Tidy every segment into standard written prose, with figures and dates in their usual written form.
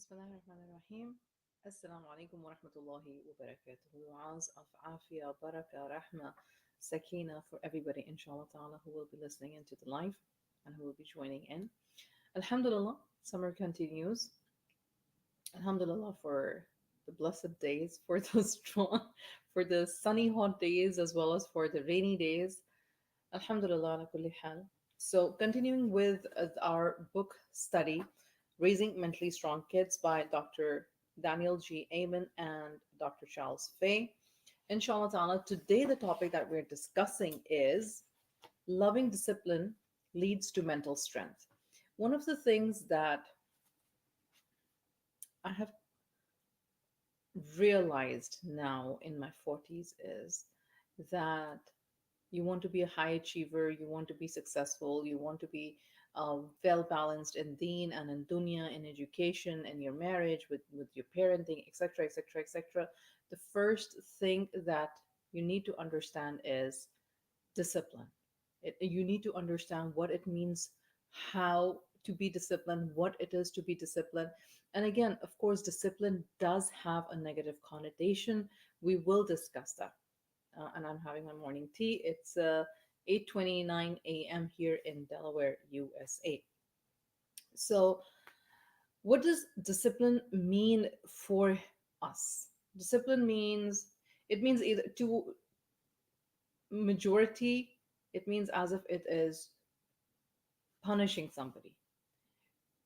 Bismillahirrahmanirrahim. Assalamu alaikum wa rahmatullahi wa barakatuh. Du'as of afia, baraka, rahma, sakina for everybody, inshallah ta'ala, who will be listening into the live and who will be joining in. Alhamdulillah, summer continues. Alhamdulillah for the blessed days, for the strong, for the sunny hot days as well as for the rainy days. Alhamdulillah ala kulli hal. So, continuing with our book study, Raising Mentally Strong Kids by Dr. Daniel G. Amen and Dr. Charles Fay. Inshallah ta'ala, today the topic that we're discussing is loving discipline leads to mental strength. One of the things that I have realized now in my 40s is that you want to be a high achiever, you want to be successful, you want to be well balanced in deen and in dunya, in education, in your marriage, with your parenting, etc., etc., etc. The first thing that you need to understand is discipline. You need to understand what it means, how to be disciplined, what it is to be disciplined. And again, of course, discipline does have a negative connotation. We will discuss that. And I'm having my morning tea. It's 8:29 a.m. here in Delaware, USA. So, what does discipline mean for us? Discipline means it means either to majority, it means as if it is punishing somebody.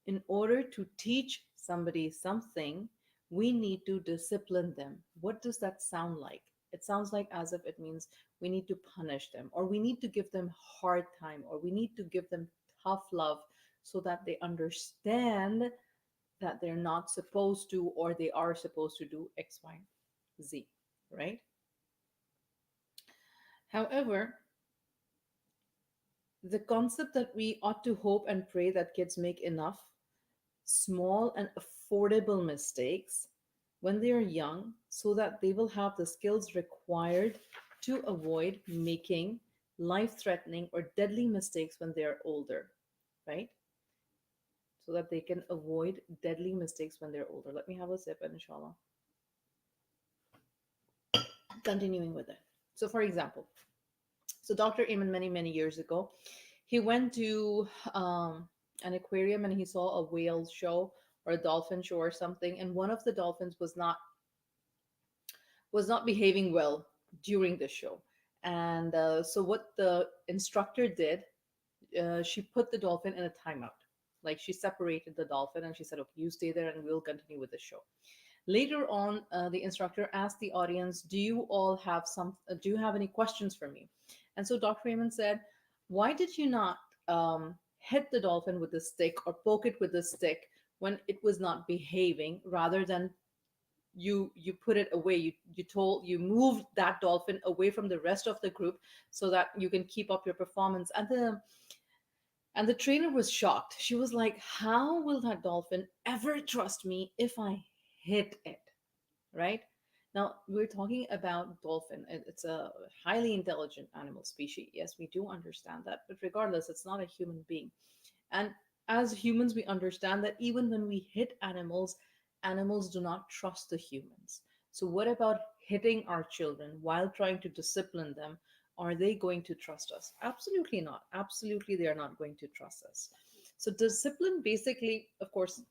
In order to teach somebody something, we need to discipline them. What does that sound like? It sounds like as if it means we need to punish them, or we need to give them hard time, or we need to give them tough love so that they understand that they're not supposed to, or they are supposed to do X, Y, Z, right? However, the concept that we ought to hope and pray that kids make enough small and affordable mistakes when they are young so that they will have the skills required to avoid making life threatening or deadly mistakes when they are older, right? So that they can avoid deadly mistakes when they're older. Let me have a sip, inshallah. Continuing with it. So, for example, so Dr. Amen, many, many years ago, he went to an aquarium and he saw a whale show or a dolphin show or something, and one of the dolphins was not behaving well during the show. And so what the instructor did, she put the dolphin in a timeout. Like she separated the dolphin and she said, "Okay, you stay there and we'll continue with the show." Later on, the instructor asked the audience, "Do you all have do you have any questions for me?" And so Dr. Raymond said, "Why did you not hit the dolphin with a stick or poke it with a stick when it was not behaving, rather than you put it away, you moved that dolphin away from the rest of the group so that you can keep up your performance?" And the trainer was shocked. She was like, "How will that dolphin ever trust me if I hit it?" Right? Now, we're talking about dolphin. It's a highly intelligent animal species. Yes, we do understand that. But regardless, it's not a human being. And as humans, we understand that even when we hit animals, animals do not trust the humans. So, what about hitting our children while trying to discipline them? Are they going to trust us? Absolutely not. Absolutely, they are not going to trust us. So, discipline basically, of course,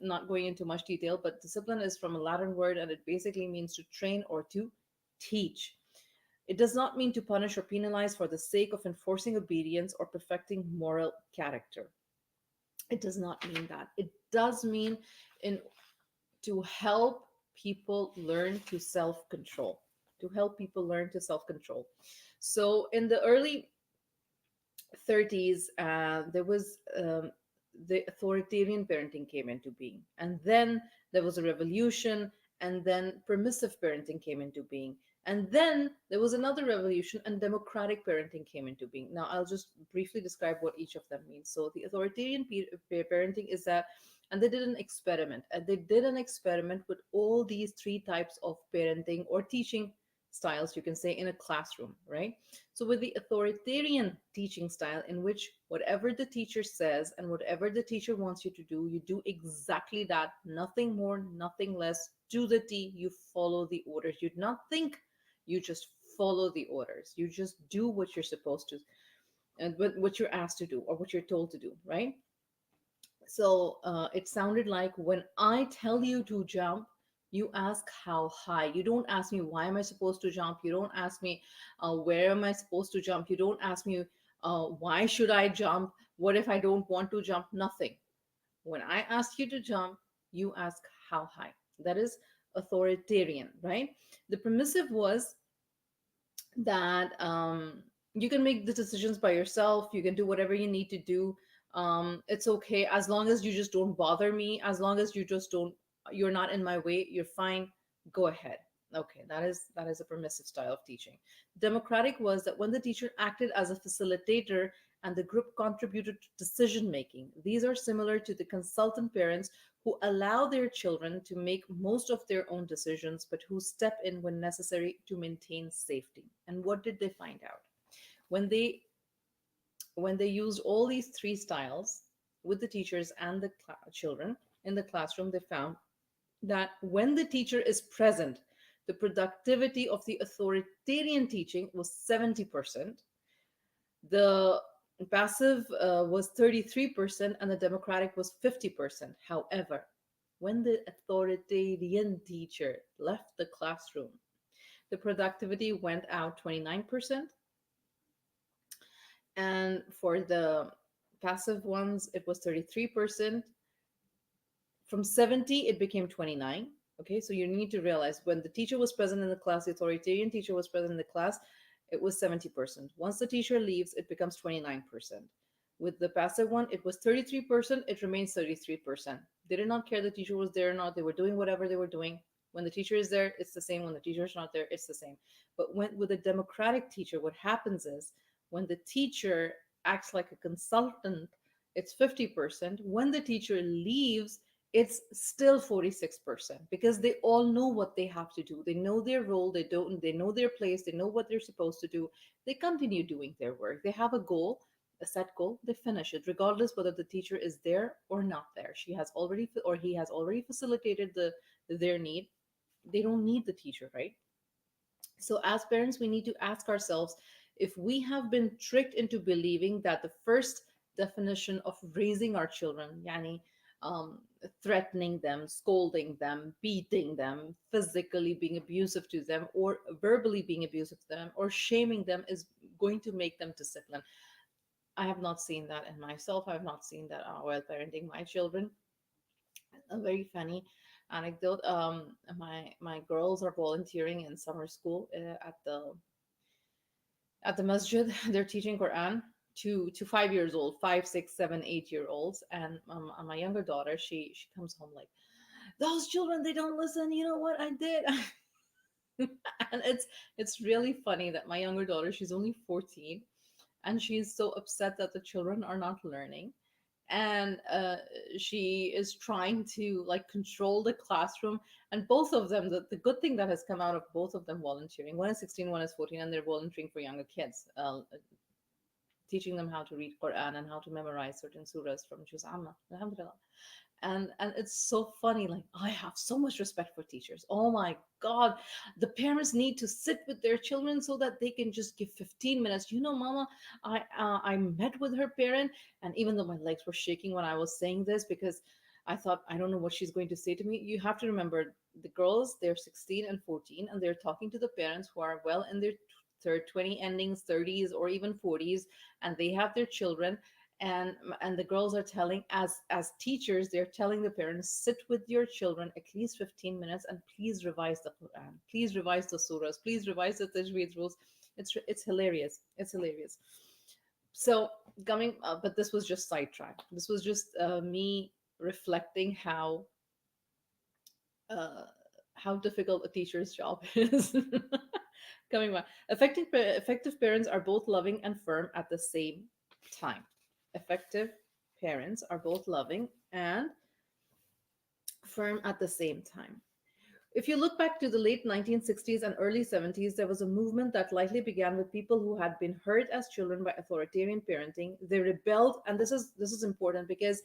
not going into much detail, but discipline is from a Latin word and it basically means to train or to teach. It does not mean to punish or penalize for the sake of enforcing obedience or perfecting moral character. It does not mean that. It does mean in to help people learn to self control. To help people learn to self control. So in the early 30s, there was the authoritarian parenting came into being. And then there was a revolution, and then permissive parenting came into being. And then there was another revolution, and democratic parenting came into being. Now, I'll just briefly describe what each of them means. So, the authoritarian parenting is that, and they did an experiment, and they did an experiment with all these three types of parenting or teaching styles, you can say, in a classroom, right? So with the authoritarian teaching style, in which whatever the teacher says and whatever the teacher wants you to do, you do exactly that, nothing more, nothing less, to the T. You follow the orders. You do not think, you just follow the orders. You just do what you're supposed to, and what you're asked to do or what you're told to do, right? So it sounded like, when I tell you to jump, you ask how high. You don't ask me, why am I supposed to jump? You don't ask me, where am I supposed to jump? You don't ask me, why should I jump? What if I don't want to jump? Nothing. When I ask you to jump, you ask how high. That is authoritarian, right? The permissive was that you can make the decisions by yourself. You can do whatever you need to do. It's okay as long as you just don't bother me. As long as you just don't, you're not in my way. You're fine. Go ahead. Okay, that is a permissive style of teaching. Democratic was that when the teacher acted as a facilitator and the group contributed to decision making. These are similar to the consultant parents who allow their children to make most of their own decisions, but who step in when necessary to maintain safety. And what did they find out? When they when they used all these three styles with the teachers and the children in the classroom, they found that when the teacher is present, the productivity of the authoritarian teaching was 70%. The passive was 33%, and the democratic was 50%. However, when the authoritarian teacher left the classroom, the productivity went out 29%. And for the passive ones, it was 33%. From 70, it became 29. Okay, so you need to realize, when the teacher was present in the class, the authoritarian teacher was present in the class, it was 70%. Once the teacher leaves, it becomes 29%. With the passive one, it was 33%, it remains 33%. They did not care the teacher was there or not, they were doing whatever they were doing. When the teacher is there, it's the same. When the teacher is not there, it's the same. But when with a democratic teacher, what happens is, when the teacher acts like a consultant, it's 50%. When the teacher leaves, it's still 46%, because they all know what they have to do. They know their role, they know their place, they know what they're supposed to do. They continue doing their work. They have a goal, a set goal, they finish it regardless whether the teacher is there or not there. She has already, or he has already facilitated their need. They don't need the teacher, right? So as parents, we need to ask ourselves if we have been tricked into believing that the first definition of raising our children, yani threatening them, scolding them, beating them, physically being abusive to them, or verbally being abusive to them, or shaming them, is going to make them disciplined. I have not seen that in myself. I have not seen that while parenting my children. A very funny anecdote. My girls are volunteering in summer school at the masjid. They're teaching Quran to 5 years old, 5, 6, 7, 8 year olds. And my younger daughter, she comes home like, those children, they don't listen. You know what I did? And it's really funny that my younger daughter, she's only 14, and she's so upset that the children are not learning. And she is trying to like control the classroom. And both of them, the good thing that has come out of both of them volunteering, one is 16, one is 14, and they're volunteering for younger kids, teaching them how to read Quran and how to memorize certain surahs from Juz Amma. Alhamdulillah. And it's so funny, like, I have so much respect for teachers. Oh my god, the parents need to sit with their children so that they can just give 15 minutes. You know, mama, I met with her parent, and even though my legs were shaking when I was saying this, because I thought, I don't know what she's going to say to me. You have to remember, the girls, they're 16 and 14, and they're talking to the parents who are well in their third 20 endings, 30s, or even 40s, and they have their children. And the girls are telling, as teachers, they're telling the parents, sit with your children at least 15 minutes, and please revise the Quran, please revise the surahs, please revise the tajweed rules. It's hilarious, it's hilarious. So coming but this was just sidetrack. This was just me reflecting uh, how difficult a teacher's job is. Coming back, effective parents are both loving and firm at the same time. Effective parents are both loving and firm at the same time. If you look back to the late 1960s and early 70s, there was a movement that likely began with people who had been hurt as children by authoritarian parenting. They rebelled, and this is important because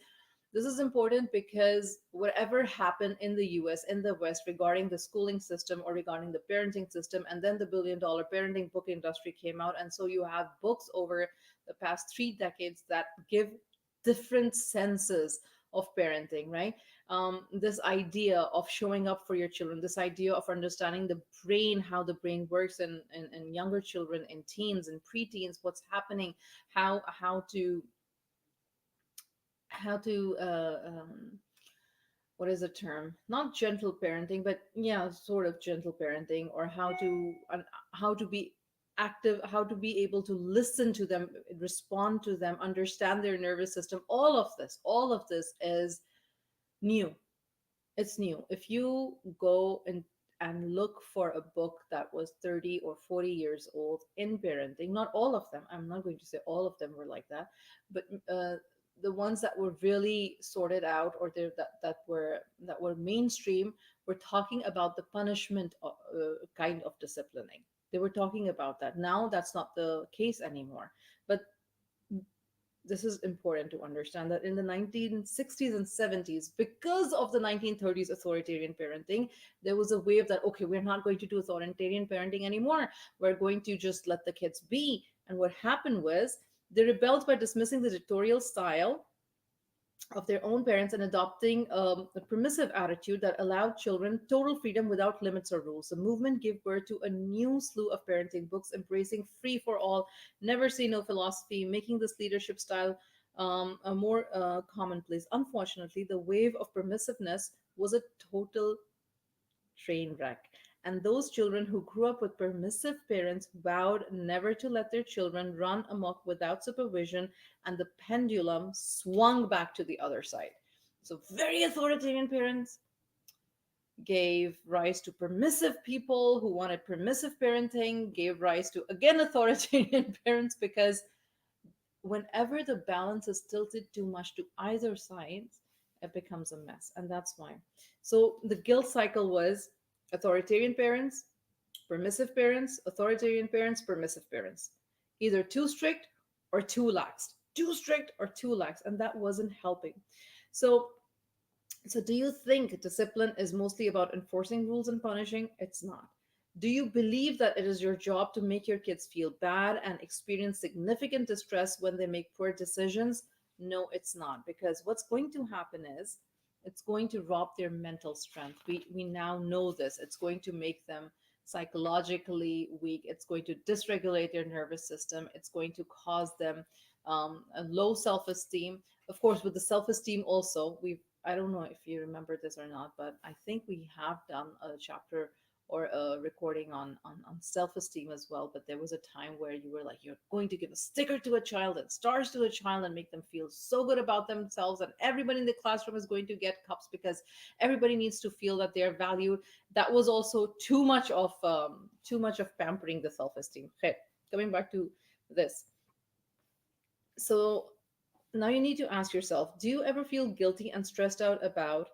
whatever happened in the US, in the West, regarding the schooling system or regarding the parenting system, and then the $1 billion parenting book industry came out. And so you have books over the past 3 decades that give different senses of parenting, right? This idea of showing up for your children, this idea of understanding the brain, how the brain works in younger children, in teens and preteens, what's happening, how to what is the term, not gentle parenting, but yeah, sort of gentle parenting, or how to be active, how to be able to listen to them, respond to them, understand their nervous system. All of this is new. It's new. If you go and look for a book that was 30 or 40 years old in parenting, not all of them, I'm not going to say all of them were like that, but the ones that were really sorted out, or that were mainstream, were talking about the punishment kind of disciplining. They were talking about that. Now that's not the case anymore. But this is important to understand that in the 1960s and 70s, because of the 1930s authoritarian parenting, there was a wave that, okay, we're not going to do authoritarian parenting anymore. We're going to just let the kids be. And what happened was they rebelled by dismissing the dictatorial style of their own parents and adopting a permissive attitude that allowed children total freedom without limits or rules. The movement gave birth to a new slew of parenting books embracing free for all, never say no philosophy, making this leadership style a more commonplace. Unfortunately, the wave of permissiveness was a total train wreck. And those children who grew up with permissive parents vowed never to let their children run amok without supervision, and the pendulum swung back to the other side. So, very authoritarian parents gave rise to permissive people who wanted permissive parenting, gave rise to, again, authoritarian parents, because whenever the balance is tilted too much to either side, it becomes a mess. And that's why. So the guilt cycle was authoritarian parents, permissive parents, authoritarian parents, permissive parents. Either too strict or too lax. Too strict or too lax. And that wasn't helping. So so, do you think discipline is mostly about enforcing rules and punishing? It's not. Do you believe that it is your job to make your kids feel bad and experience significant distress when they make poor decisions? No, it's not. Because what's going to happen is it's going to rob their mental strength. We now know this. It's going to make them psychologically weak. It's going to dysregulate their nervous system. It's going to cause them a low self esteem. Of course, with the self esteem, also, I don't know if you remember this or not, but I think we have done a chapter or a recording on self-esteem as well. But there was a time where you were like, you're going to give a sticker to a child and stars to a child and make them feel so good about themselves, and everybody in the classroom is going to get cups because everybody needs to feel that they're valued. That was also too much of pampering the self-esteem. Okay, coming back to this. So now you need to ask yourself, do you ever feel guilty and stressed out about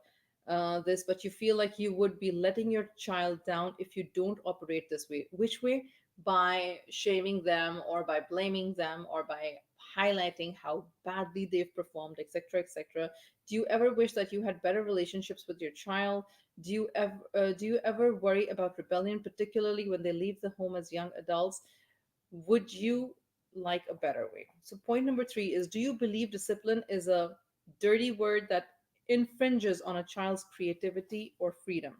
this, but you feel like you would be letting your child down if you don't operate this way? Which way? By shaming them, or by blaming them, or by highlighting how badly they've performed, etc., etc. Do you ever wish that you had better relationships with your child? Do you ever worry about rebellion, particularly when they leave the home as young adults? Would you like a better way? So, point number three is, do you believe discipline is a dirty word that infringes on a child's creativity or freedom?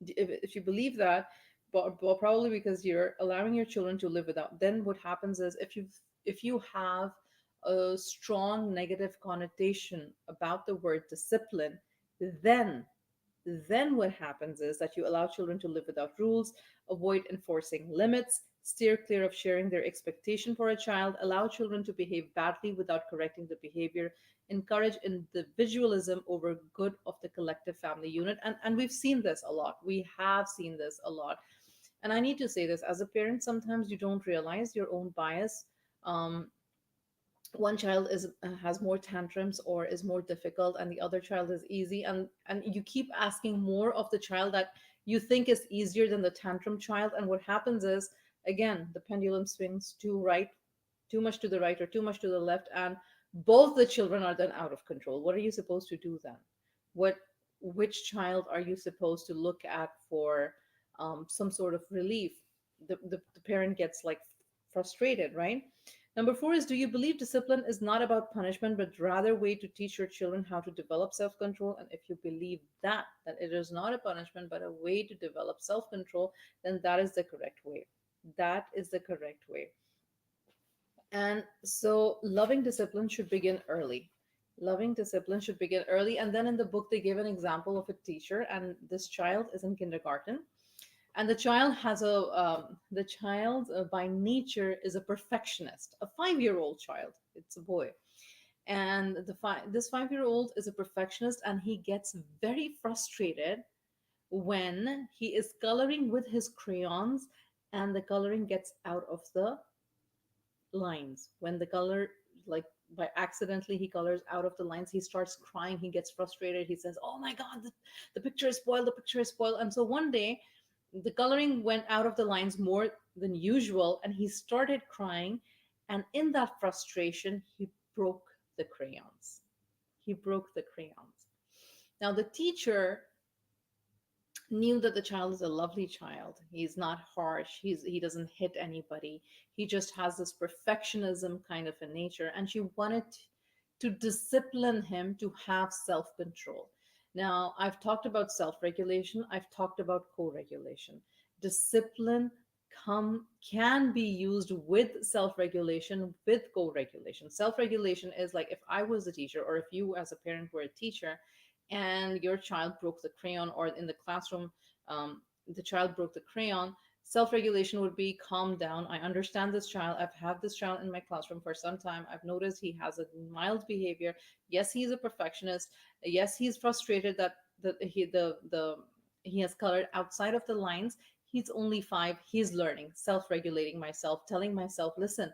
If you believe that, but well, probably because you're allowing your children to live without, then what happens is, if you have a strong negative connotation about the word discipline, then what happens is that you allow children to live without rules, avoid enforcing limits, steer clear of sharing their expectation for a child, allow children to behave badly without correcting the behavior, encourage individualism over good of the collective family unit. And we've seen this a lot. We have seen this a lot. And I need to say this, as a parent, sometimes you don't realize your own bias. Um, one child is has more tantrums or is more difficult, and the other child is easy, and you keep asking more of the child that you think is easier than the tantrum child, and what happens is, again, the pendulum swings too right, too much to the right or too much to the left, and both the children are then out of control. What are you supposed to do then? what which child are you supposed to look at for some sort of relief? The parent gets like frustrated, right? Number four is, do you believe discipline is not about punishment, but rather a way to teach your children how to develop self-control? And if you believe that it is not a punishment, but a way to develop self-control, then that is the correct way. That is the correct way. And so loving discipline should begin early. Loving discipline should begin early. And then in the book, they give an example of a teacher, and this child is in kindergarten. And the child by nature is a perfectionist, a 5-year-old child. It's a boy. And this 5-year old is a perfectionist, and he gets very frustrated when he is coloring with his crayons and the coloring gets out of the lines. When the color, like by accidentally he colors out of the lines, he starts crying, he gets frustrated, he says, oh my god, the picture is spoiled, the picture is spoiled. And so one day the coloring went out of the lines more than usual, and he started crying, and in that frustration he broke the crayons. He broke the crayons. Now the teacher knew that the child is a lovely child. He's not harsh. He doesn't hit anybody. He just has this perfectionism kind of a nature, and she wanted to discipline him to have self-control. Now, I've talked about self-regulation. I've talked about co-regulation. Discipline can be used with self-regulation, with co-regulation. Self-regulation is like if I was a teacher, or if you as a parent were a teacher, and your child broke the crayon, or in the classroom the child broke the crayon, self-regulation would be calm down. I understand this child. I've had this child in my classroom for some time. I've noticed he has a mild behavior. Yes, he's a perfectionist. Yes, he's frustrated that he has colored outside of the lines. He's only 5. He's learning, self-regulating myself, telling myself, listen,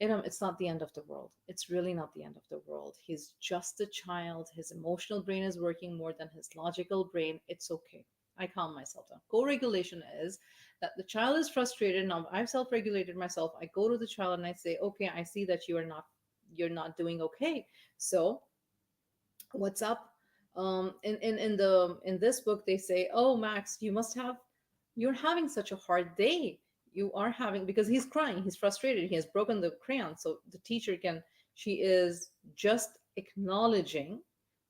it's not the end of the world. It's really not the end of the world. He's just a child. His emotional brain is working more than his logical brain. It's okay. I calm myself down. Co-regulation is that the child is frustrated. Now I've self-regulated myself. I go to the child and I say, okay, I see that you're not doing okay. So what's up? In this book they say, oh Max, you're having such a hard day. You are having, because he's crying, he's frustrated, he has broken the crayon. So the teacher can she is just acknowledging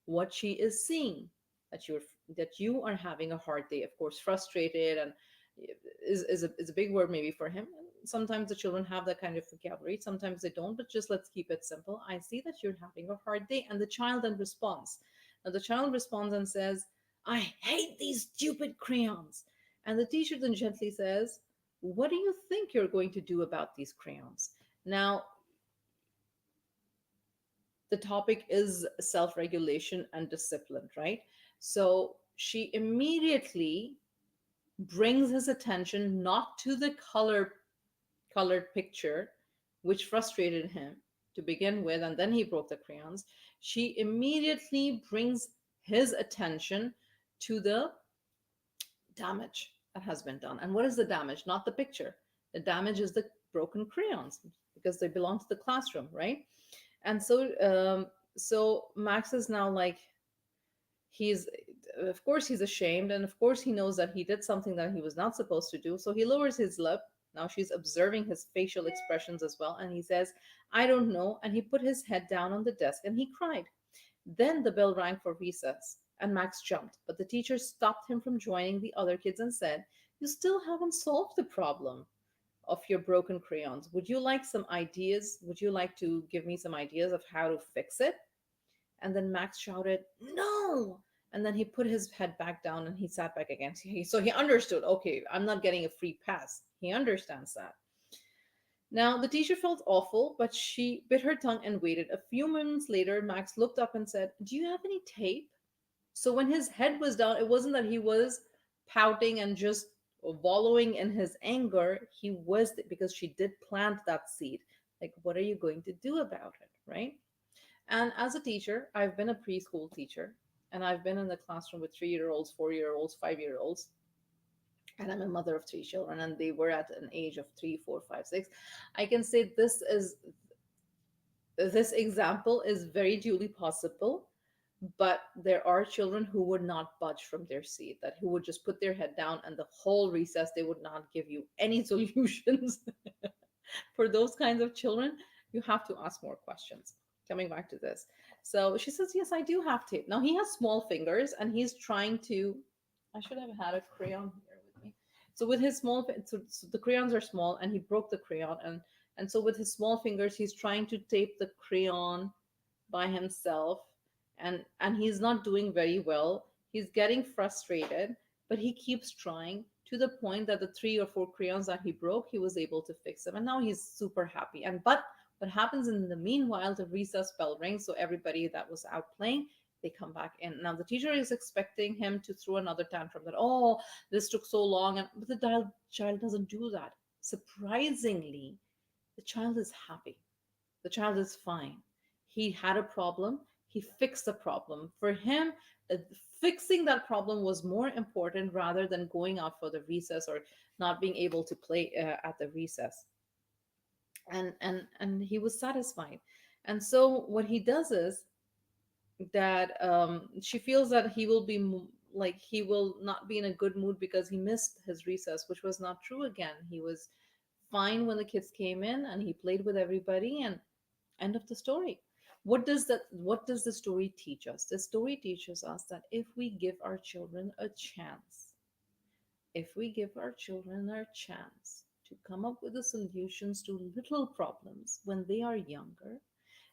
what she is seeing, that you are having a hard day. Of course, frustrated and is a big word maybe for him. Sometimes the children have that kind of vocabulary, sometimes they don't, but just let's keep it simple. I see that you're having a hard day. And the child then responds. Now the child responds and says, I hate these stupid crayons. And the teacher then gently says, what do you think you're going to do about these crayons? Now, the topic is self-regulation and discipline, right? So she immediately brings his attention not to the colored picture, which frustrated him to begin with, and then he broke the crayons. She immediately brings his attention to the damage that has been done. And what is the damage? Not the picture. The damage is the broken crayons, because they belong to the classroom, right? And so Max is now like, he's of course he's ashamed, and of course he knows that he did something that he was not supposed to do. So he lowers his lip. Now she's observing his facial expressions as well, and he says, I don't know. And he put his head down on the desk and he cried. Then the bell rang for recess, and Max jumped, but the teacher stopped him from joining the other kids and said, you still haven't solved the problem of your broken crayons. Would you like some ideas? Would you like to give me some ideas of how to fix it? And then Max shouted, no. And then he put his head back down and he sat back again. So he understood, okay, I'm not getting a free pass. He understands that. Now, the teacher felt awful, but she bit her tongue and waited. A few moments later, Max looked up and said, do you have any tape? So when his head was down, it wasn't that he was pouting and just wallowing in his anger. He was, because she did plant that seed. Like, what are you going to do about it, right? And as a teacher, I've been a preschool teacher, and I've been in the classroom with 3-year-olds, 4-year-olds, 5-year-olds, and I'm a mother of 3 children, and they were at an age of 3, 4, 5, 6. I can say this example is very duly possible, but there are children who would not budge from their seat, that who would just put their head down, and the whole recess they would not give you any solutions. For those kinds of children, you have to ask more questions. Coming back to this. So she says, yes, I do have tape. Now he has small fingers and he's trying to, I should have had a crayon here with me. So with his so the crayons are small and he broke the crayon. And so with his small fingers, he's trying to tape the crayon by himself, and he's not doing very well. He's getting frustrated, but he keeps trying, to the point that the 3 or 4 crayons that he broke, he was able to fix them, and now he's super happy. And but what happens in the meanwhile, the recess bell rings, so everybody that was out playing, they come back in. Now the teacher is expecting him to throw another tantrum, that, oh, this took so long, and but the child doesn't do that. Surprisingly, the child is happy, the child is fine. He had a problem, he fixed the problem. For him, uh, fixing that problem was more important rather than going out for the recess or not being able to play at the recess. And he was satisfied. And so what he does is that she feels that he will be like he will not be in a good mood because he missed his recess, which was not true. Again, he was fine when the kids came in and he played with everybody, and end of the story. What does the story teach us? The story teaches us that if we give our children a chance, if we give our children a chance to come up with the solutions to little problems when they are younger,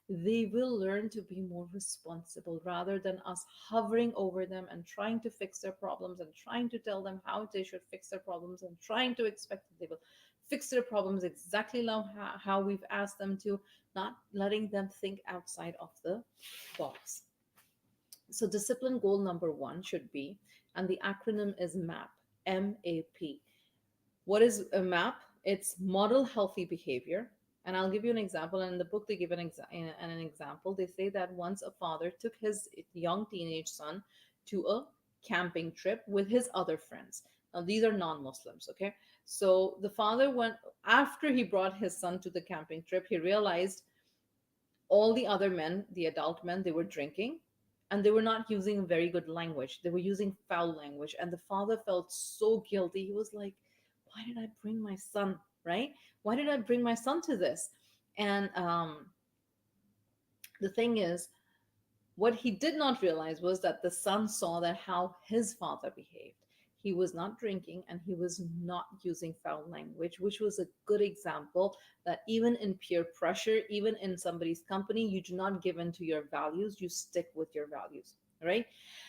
they will learn to be more responsible, rather than us hovering over them and trying to fix their problems and trying to tell them how they should fix their problems and trying to expect that they will fix their problems exactly how we've asked them to, not letting them think outside of the box. So discipline goal number one should be, and the acronym is MAP, MAP. What is a MAP? It's model healthy behavior. And I'll give you an example. And in the book, they give an example. They say that once a father took his young teenage son to a camping trip with his other friends. Now, these are non Muslims, okay? So the father went, after he brought his son to the camping trip, he realized all the other men, the adult men, they were drinking, and they were not using very good language. They were using foul language. And the father felt so guilty. He was like, why did I bring my son? Right? Why did I bring my son to this? And the thing is, what he did not realize was that the son saw that how his father behaved. He was not drinking and he was not using foul language, which was a good example that even in peer pressure, even in somebody's company, you do not give in to your values, you stick with your values. Right?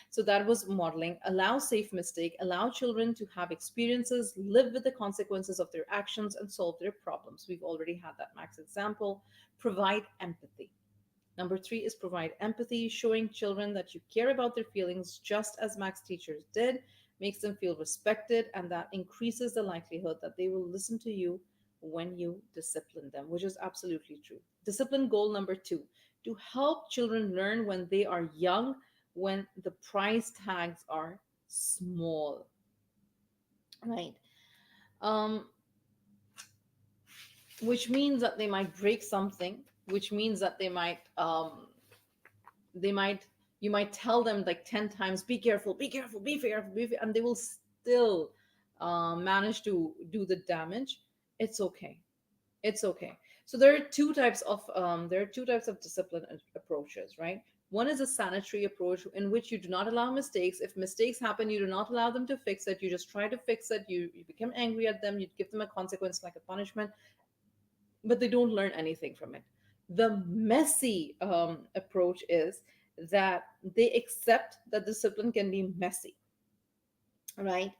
So that was modeling. Allow safe mistake, allow children to have experiences, live with the consequences of their actions, and solve their problems. We've already had that Max example. Provide empathy. Number three is provide empathy, showing children that you care about their feelings just as Max teachers did, makes them feel respected, and that increases the likelihood that they will listen to you when you discipline them, which is absolutely true. Discipline goal number two, to help children learn when they are young, when the price tags are small, right? Um, which means that they might break something, which means that they might you might tell them like 10 times, be careful, be careful, be careful, and they will still manage to do the damage. It's okay, it's okay. So there are two types of discipline approaches, right? One is a sanitary approach in which you do not allow mistakes. If mistakes happen, you do not allow them to fix it, you just try to fix it. You become angry at them, you give them a consequence like a punishment, but they don't learn anything from it. The messy approach is that they accept that discipline can be messy, right?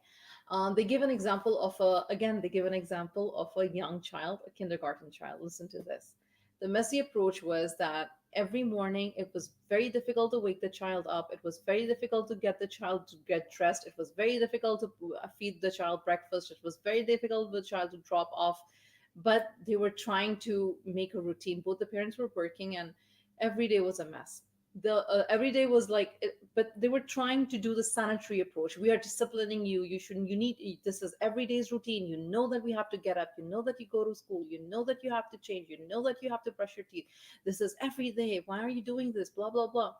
They give an example of they give an example of a young child, a kindergarten child. Listen to this. The messy approach was that every morning it was very difficult to wake the child up. It was very difficult to get the child to get dressed. It was very difficult to feed the child breakfast. It was very difficult for the child to drop off but they were trying to make a routine. Both the parents were working, and every day was a mess. The every day was like but they were trying to do the sanitary approach. We are disciplining you, you shouldn't, you need, this is every day's routine, you know that we have to get up, you know that you go to school, you know that you have to change, you know that you have to brush your teeth, this is every day, why are you doing this, blah blah blah.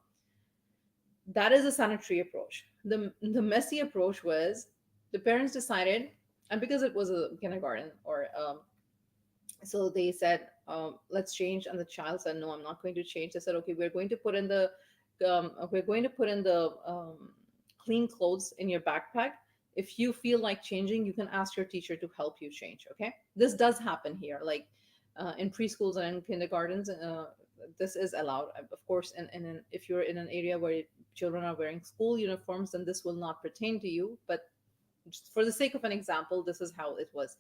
That is a sanitary approach. The messy approach was the parents decided, and because it was a kindergarten, or so they said, let's change, and the child said, no, I'm not going to change. They said, okay, we're going to put in the clean clothes in your backpack. If you feel like changing, you can ask your teacher to help you change. Okay, this does happen here, like in preschools and in kindergartens. This is allowed, of course. And if you're in an area where children are wearing school uniforms, then this will not pertain to you. But just for the sake of an example, this is how it was.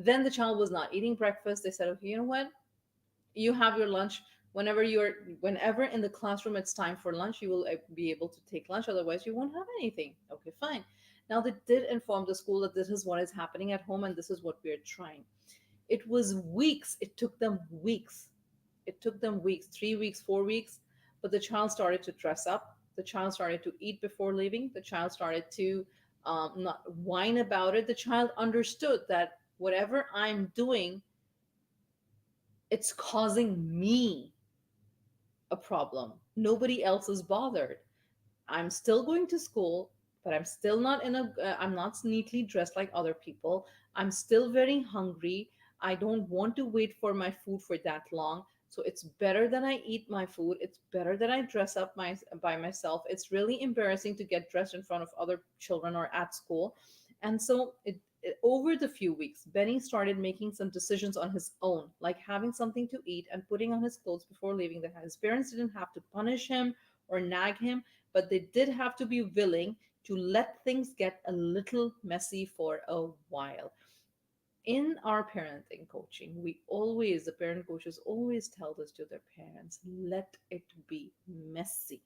Then the child was not eating breakfast. They said, okay, you know what? You have your lunch whenever in the classroom it's time for lunch, you will be able to take lunch. Otherwise, you won't have anything. Okay, fine. Now they did inform the school that this is what is happening at home and this is what we're trying. It was weeks. It took them weeks. It took them weeks, 3 weeks, 4 weeks. But the child started to dress up. The child started to eat before leaving. The child started to not whine about it. The child understood that whatever I'm doing, it's causing me a problem. Nobody else is bothered. I'm still going to school, but I'm still not I'm not neatly dressed like other people. I'm still very hungry. I don't want to wait for my food for that long. So it's better that I eat my food. It's better that I dress up by myself. It's really embarrassing to get dressed in front of other children or at school. And so over the few weeks, Benny started making some decisions on his own, like having something to eat and putting on his clothes before leaving the house. His parents didn't have to punish him or nag him, but they did have to be willing to let things get a little messy for a while. In our parenting coaching, the parent coaches always tell this to their parents, let it be messy.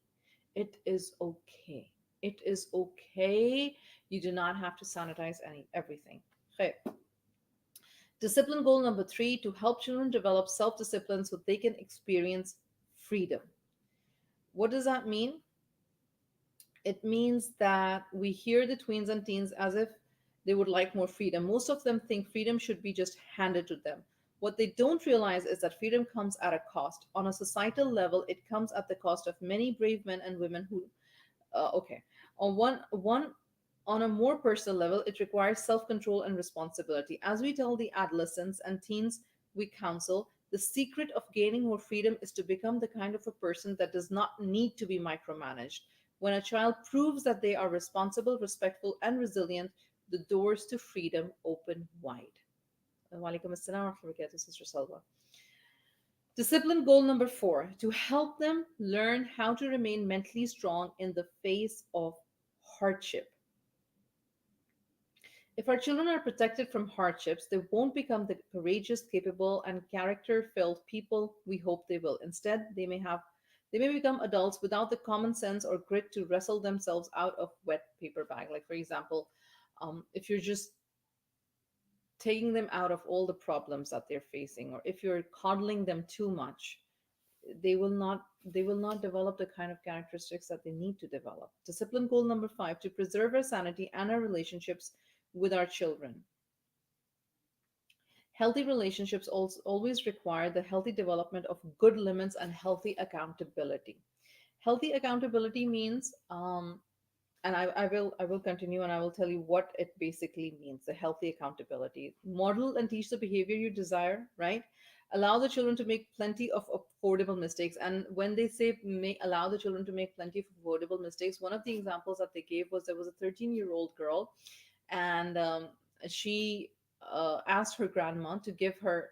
It is okay. It is okay. You do not have to sanitize everything. Okay. Discipline goal number 3, to help children develop self discipline so they can experience freedom. What does that mean? It means that we hear the tweens and teens as if they would like more freedom. Most of them think freedom should be just handed to them. What they don't realize is that freedom comes at a cost. On a societal level, it comes at the cost of many brave men and women who, okay, on a more personal level, it requires self-control and responsibility. As we tell the adolescents and teens we counsel, the secret of gaining more freedom is to become the kind of a person that does not need to be micromanaged. When a child proves that they are responsible, respectful, and resilient, the doors to freedom open wide. Walaikum assalam wa rahmatullahi, Sister Salwa. Discipline goal number 4, to help them learn how to remain mentally strong in the face of hardship. If our children are protected from hardships, they won't become the courageous, capable, and character-filled people we hope they will. Instead, they may become adults without the common sense or grit to wrestle themselves out of wet paper bag. Like, for example, if you're just taking them out of all the problems that they're facing, or if you're coddling them too much, they will not develop the kind of characteristics that they need to develop. Discipline goal number 5, to preserve our sanity and our relationships with our children. Healthy relationships also always require the healthy development of good limits and healthy accountability. Healthy accountability means, and I will continue and I will tell you what it basically means. The healthy accountability: model and teach the behavior you desire, right? Allow the children to make plenty of affordable mistakes. And when they say allow the children to make plenty of affordable mistakes, one of the examples that they gave was there was a 13-year-old girl, and she asked her grandma to give her,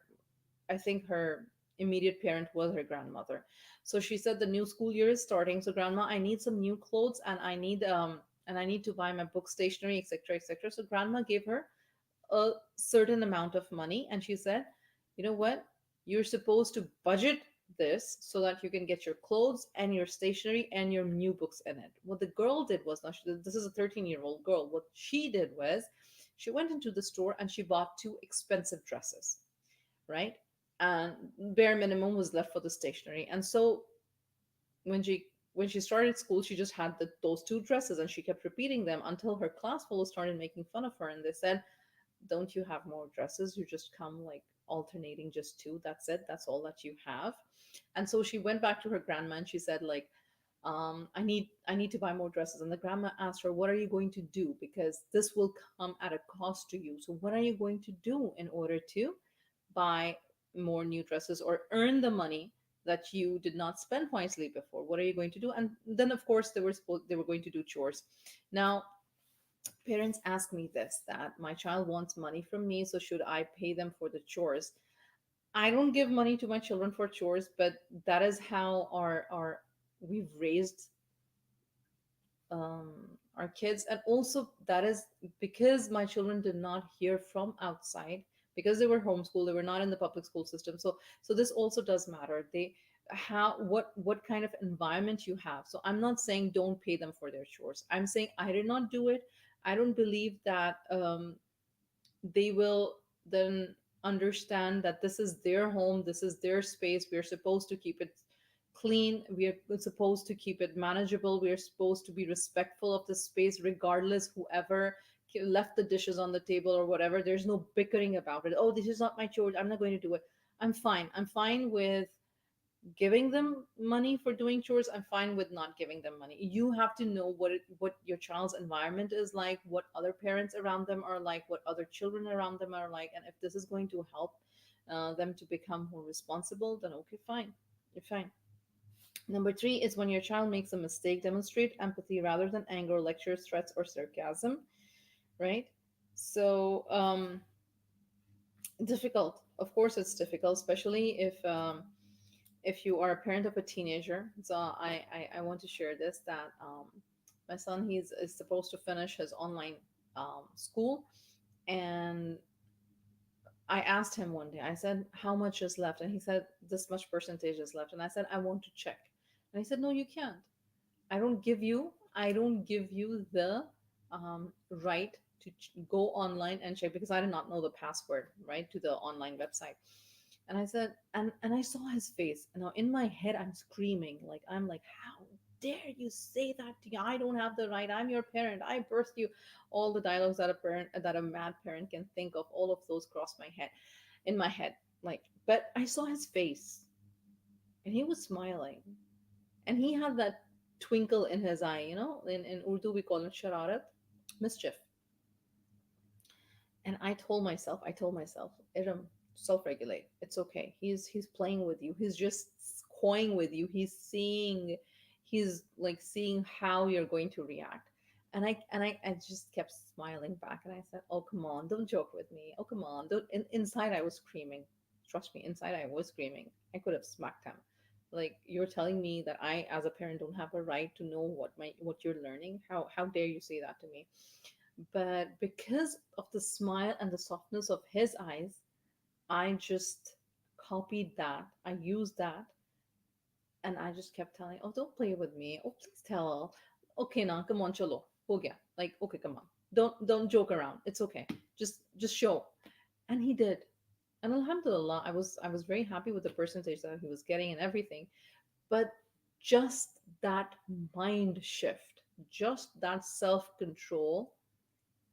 I think her immediate parent was her grandmother. So she said, the new school year is starting, so grandma, I need some new clothes, and I need to buy my book, stationery, etc., etc. So grandma gave her a certain amount of money, and she said, you know what, you're supposed to budget this so that you can get your clothes and your stationery and your new books in it. What the girl did was, now this is a 13-year-old girl, what she did was she went into the store and she bought two expensive dresses, right? And bare minimum was left for the stationery. And so when she started school, she just had those two dresses, and she kept repeating them until her class fellows started making fun of her, and they said, don't you have more dresses? You just come like alternating just two. That's it. That's all that you have. And so she went back to her grandma and she said, like, I need to buy more dresses. And the grandma asked her, what are you going to do? Because this will come at a cost to you. So what are you going to do in order to buy more new dresses or earn the money that you did not spend wisely before? What are you going to do? And then of course they were going to do chores. Now parents ask me this, that my child wants money from me, so should I pay them for the chores? I don't give money to my children for chores, but that is how our we've raised our kids. And also that is because my children did not hear from outside, because they were homeschooled, they were not in the public school system. So this also does matter. They how what kind of environment you have. So I'm not saying don't pay them for their chores. I'm saying I did not do it. I don't believe that they will then understand that this is their home, this is their space. We are supposed to keep it clean, we are supposed to keep it manageable, we are supposed to be respectful of the space, regardless whoever left the dishes on the table or whatever. There's no bickering about it. Oh, this is not my chore, I'm not going to do it. I'm fine with giving them money for doing chores. I'm fine with not giving them money. You have to know what your child's environment is like, what other parents around them are like, what other children around them are like, and if this is going to help them to become more responsible, then okay, fine, you're fine. Number three is when your child makes a mistake, demonstrate empathy rather than anger, lectures, threats, or sarcasm, right? So difficult, of course it's difficult, especially if you are a parent of a teenager. So I want to share this, that my son, is supposed to finish his online school. And I asked him one day, I said, how much is left? And he said, this much percentage is left. And I said, I want to check. And he said, no, you can't. I don't give you the right to go online and check, because I did not know the password, right, to the online website. And I said, and I saw his face. And now in my head, I'm screaming, like, I'm like, how dare you say that to you? I don't have the right. I'm your parent. I birthed you. All the dialogues that a mad parent can think of, all of those crossed my head, in my head. Like, but I saw his face, and he was smiling, and he had that twinkle in his eye. In Urdu we call it shararat, mischief. And I told myself, Iram, self-regulate. It's okay. He's playing with you. He's just coying with you. He's like seeing how you're going to react. And I just kept smiling back, and I said, oh come on, don't joke with me. Oh come on. Don't inside I was screaming. Trust me, inside I was screaming. I could have smacked him. Like, you're telling me that I as a parent don't have a right to know what you're learning? How dare you say that to me? But because of the smile and the softness of his eyes, I just copied that. I used that, and I just kept telling, "Oh, don't play with me. Oh, please tell. Okay, now come on, cholo, ho gaya. Like, okay, come on. Don't joke around. It's okay. Just show." And he did. And alhamdulillah, I was very happy with the percentage that he was getting and everything. But just that mind shift, just that self control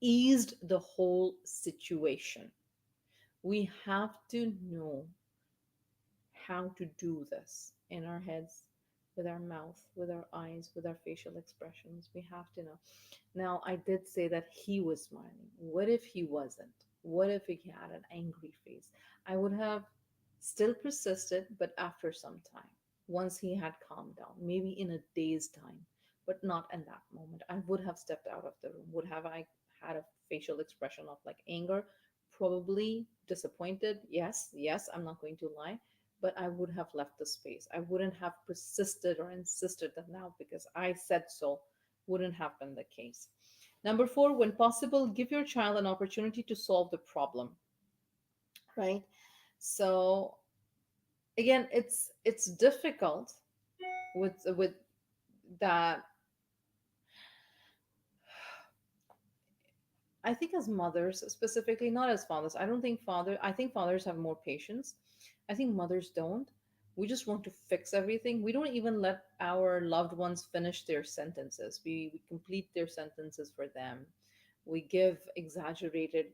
eased the whole situation. We have to know how to do this in our heads, with our mouth, with our eyes, with our facial expressions. We have to know. Now, I did say that he was smiling. What if he wasn't? What if he had an angry face? I would have still persisted, but after some time, once he had calmed down, maybe in a day's time, but not in that moment. I would have stepped out of the room. Would have I had a facial expression of like anger? Probably. Disappointed? Yes, yes, I'm not going to lie. But I would have left the space. I wouldn't have persisted or insisted that now because I said so wouldn't have been the case. Number four, when possible, give your child an opportunity to solve the problem, right? So again, it's difficult with that. I think as mothers specifically, not as fathers. I think fathers have more patience. I think mothers don't. We just want to fix everything. We don't even let our loved ones finish their sentences. We complete their sentences for them. We give exaggerated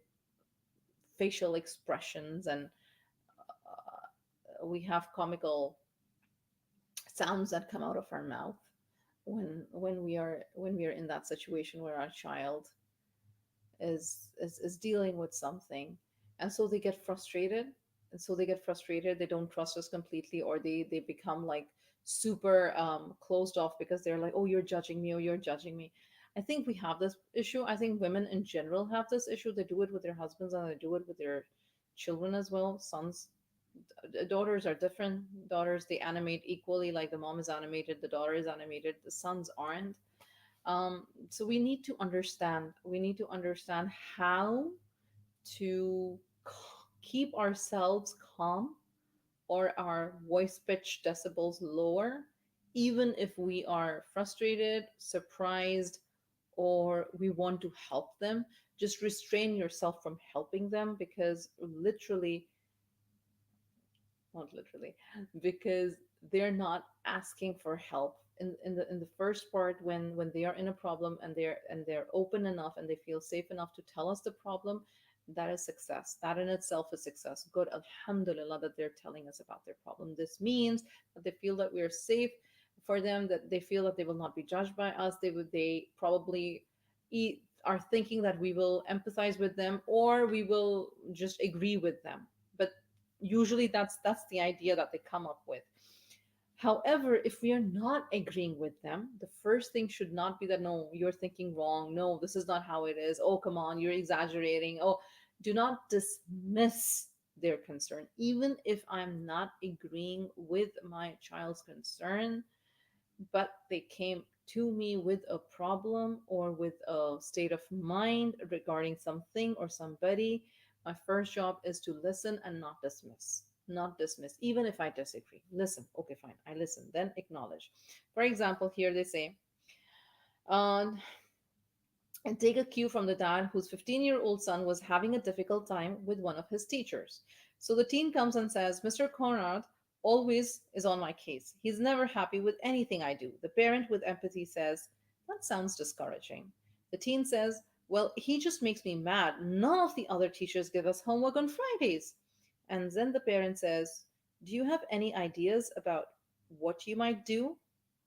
facial expressions, and we have comical sounds that come out of our mouth when we are in that situation where our child is dealing with something, and so they get frustrated, they don't trust us completely, or they become like super closed off because they're like, oh, you're judging me, oh, you're judging me. I think we have this issue. I think women in general have this issue. They do it with their husbands and they do it with their children as well. Sons, daughters are different. Daughters, they animate equally, like the mom is animated, the daughter is animated, the sons aren't. So we need to understand how to keep ourselves calm, or our voice pitch decibels lower, even if we are frustrated, surprised, or we want to help them. Just restrain yourself from helping them, because literally, not literally, because they're not asking for help in the first part. When they are in a problem and they're open enough and they feel safe enough to tell us the problem, that is success. That in itself is success. Good, alhamdulillah, that they're telling us about their problem. This means that they feel that we are safe for them, that they feel that they will not be judged by us. They probably are thinking that we will empathize with them, or we will just agree with them. But usually that's the idea that they come up with. However, if we are not agreeing with them, the first thing should not be that, no, you're thinking wrong, no, this is not how it is, oh, come on, you're exaggerating. Oh, do not dismiss their concern. Even if I'm not agreeing with my child's concern, but they came to me with a problem or with a state of mind regarding something or somebody, my first job is to listen and not dismiss. Not dismiss, even if I disagree. Listen, okay, fine, I listen, then acknowledge. For example, here they say, uh, and take a cue from the dad whose 15-year-old son was having a difficult time with one of his teachers. So the teen comes and says, Mr. Conrad always is on my case. He's never happy with anything I do. The parent with empathy says, that sounds discouraging. The teen says, well, he just makes me mad. None of the other teachers give us homework on Fridays. And then the parent says, do you have any ideas about what you might do?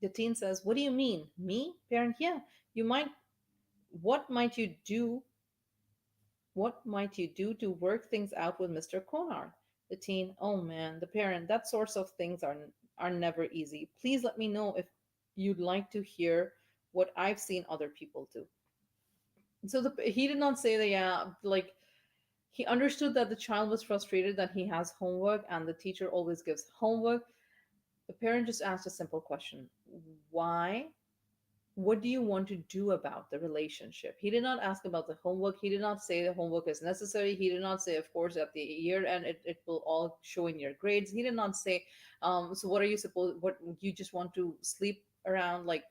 The teen says, what do you mean? Me? Parent, yeah. You might what might you do? What might you do to work things out with Mr. Conard? The teen, oh man, the parent, that sorts of things are never easy. Please let me know if you'd like to hear what I've seen other people do. So he did not say that, yeah, like he understood that the child was frustrated that he has homework and the teacher always gives homework. The parent just asked a simple question. Why? What do you want to do about the relationship? He did not ask about the homework. He did not say the homework is necessary. He did not say, of course, at the year end it will all show in your grades. He did not say, so what are you supposed, what you just want to sleep around, like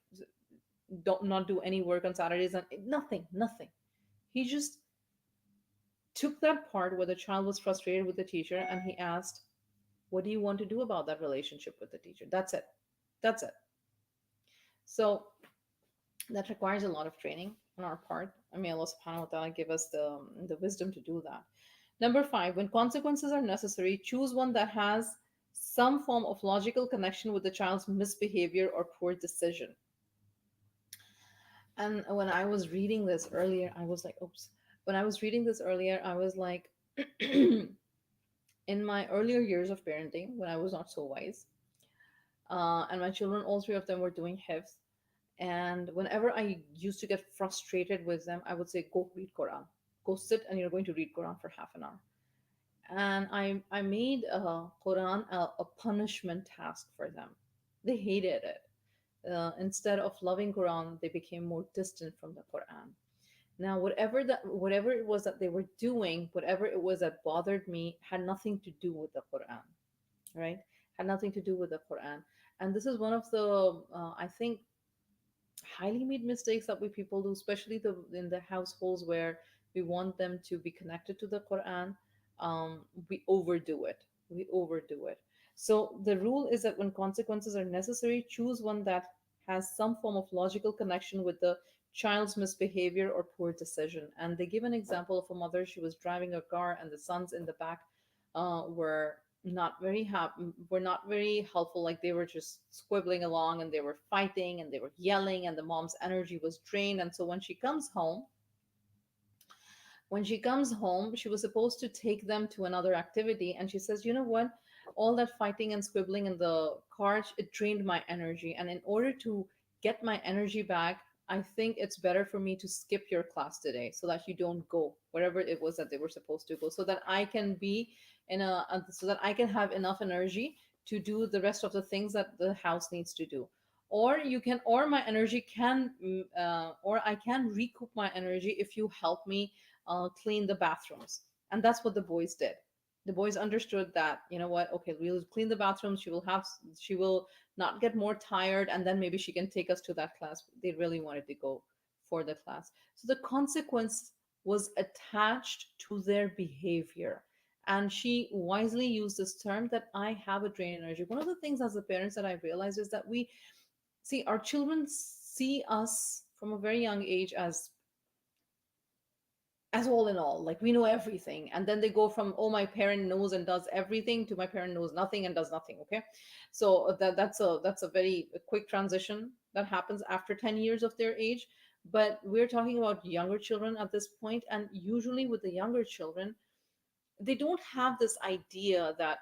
don't not do any work on Saturdays, and nothing. He just took that part where the child was frustrated with the teacher and he asked, what do you want to do about that relationship with the teacher? That's it. That's it. So that requires a lot of training on our part. I mean, Allah subhanahu wa ta'ala give us the wisdom to do that. Number five, when consequences are necessary, choose one that has some form of logical connection with the child's misbehavior or poor decision. And when I was reading this earlier, I was like, oops. When I was reading this earlier, I was like, in my earlier years of parenting, when I was not so wise, and my children, all three of them were doing hifz. And whenever I used to get frustrated with them, I would say, go read Quran. Go sit and you're going to read Quran for half an hour. And I made Quran a punishment task for them. They hated it. Instead of loving Quran, they became more distant from the Quran. Now, whatever it was that they were doing, whatever it was that bothered me, had nothing to do with the Quran, right? Had nothing to do with the Quran. And this is one of the, I think, highly made mistakes that we people do, especially in the households where we want them to be connected to the Quran, we overdo it. We overdo it. So the rule is that when consequences are necessary, choose one that has some form of logical connection with the child's misbehavior or poor decision. And they give an example of a mother. She was driving a car, and the sons in the back were not very were not very helpful. Like they were just squibbling along, and they were fighting, and they were yelling, and the mom's energy was drained. And so when she comes home, she was supposed to take them to another activity. And she says, you know what? All that fighting and squibbling in the car, it drained my energy. And in order to get my energy back, I think it's better for me to skip your class today so that you don't go wherever it was that they were supposed to go, so that I can be so that I can have enough energy to do the rest of the things that the house needs to do. Or my energy can, or I can recoup my energy if you help me clean the bathrooms. And that's what the boys did. The boys understood that, you know what, okay, we'll clean the bathrooms. She will not get more tired, and then maybe she can take us to that class. They really wanted to go for the class. So the consequence was attached to their behavior. And she wisely used this term that I have a drain energy. One of the things as a parents that I realized is that we see our children see us from a very young age as all in all, like we know everything. And then they go from, oh, my parent knows and does everything, to my parent knows nothing and does nothing. Okay, so that's a very quick transition that happens after 10 years of their age. But we're talking about younger children at this point, and usually with the younger children, they don't have this idea that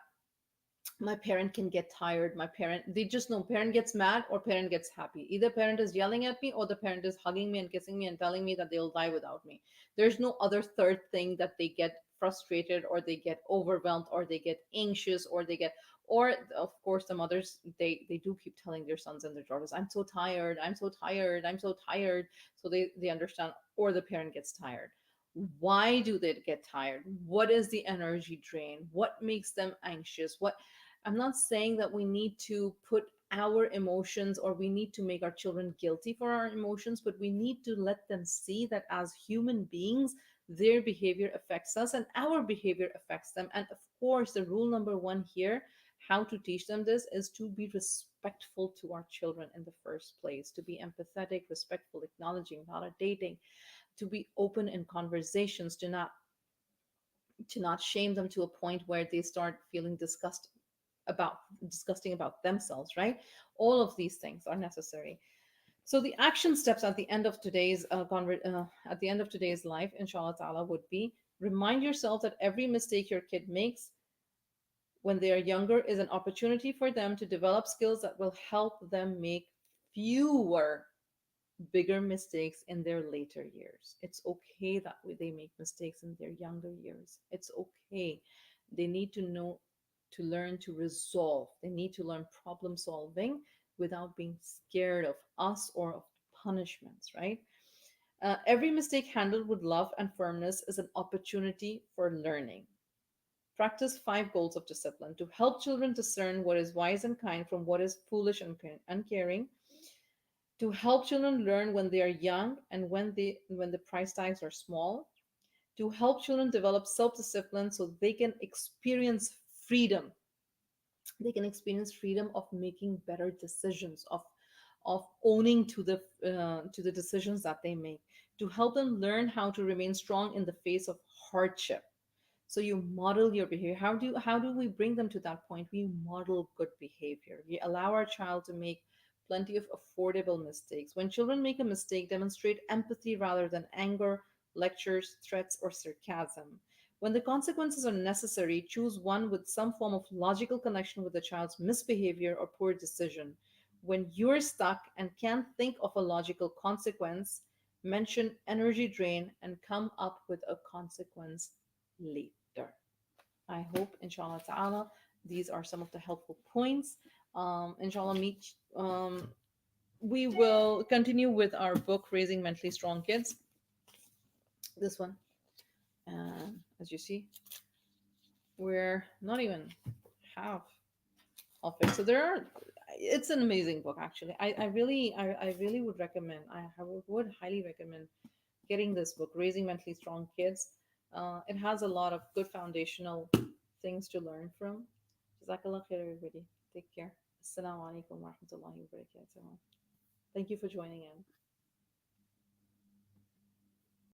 my parent can get tired. My parent, they just know parent gets mad or parent gets happy. Either parent is yelling at me or the parent is hugging me and kissing me and telling me that they'll die without me. There's no other third thing that they get frustrated or they get overwhelmed or they get anxious or they get, or of course the mothers, they do keep telling their sons and their daughters, I'm so tired, I'm so tired, I'm so tired. So they understand. Or the parent gets tired. Why do they get tired? What is the energy drain? What makes them anxious? What, I'm not saying that we need to put our emotions, or we need to make our children guilty for our emotions, but we need to let them see that as human beings, their behavior affects us and our behavior affects them. And of course, the rule number one here, how to teach them this, is to be respectful to our children in the first place, to be empathetic, respectful, acknowledging, validating, to be open in conversations, to not shame them to a point where they start feeling about disgusting about themselves, right? All of these things are necessary. So the action steps at the end of at the end of today's life, inshallah ta'ala, would be: remind yourself that every mistake your kid makes when they are younger is an opportunity for them to develop skills that will help them make fewer bigger mistakes in their later years. It's okay that they make mistakes in their younger years. It's okay. They need to know, to learn to resolve. They need to learn problem solving without being scared of us or of punishments, right? Every mistake handled with love and firmness is an opportunity for learning. Practice 5 goals of discipline to help children discern what is wise and kind from what is foolish and uncaring, to help children learn when they are young and when the price tags are small, to help children develop self-discipline so they can experience freedom of making better decisions, of owning to the decisions that they make, to help them learn how to remain strong in the face of hardship. So you model your behavior. How do we bring them to that point? We model good behavior. We allow our child to make plenty of affordable mistakes. When children make a mistake, demonstrate empathy rather than anger, lectures, threats, or sarcasm. When the consequences are necessary, choose one with some form of logical connection with the child's misbehavior or poor decision. When you're stuck and can't think of a logical consequence, mention energy drain and come up with a consequence later. I hope, inshallah ta'ala, these are some of the helpful points. Inshallah, we will continue with our book, Raising Mentally Strong Kids. This one. And as you see, we're not even half of it. So it's an amazing book, actually. I really would recommend, would highly recommend getting this book, Raising Mentally Strong Kids. It has a lot of good foundational things to learn from. Jazakallah khair, everybody. Take care. Assalamu alaikum wa rahmatullahi wa barakatuh. Thank you for joining in.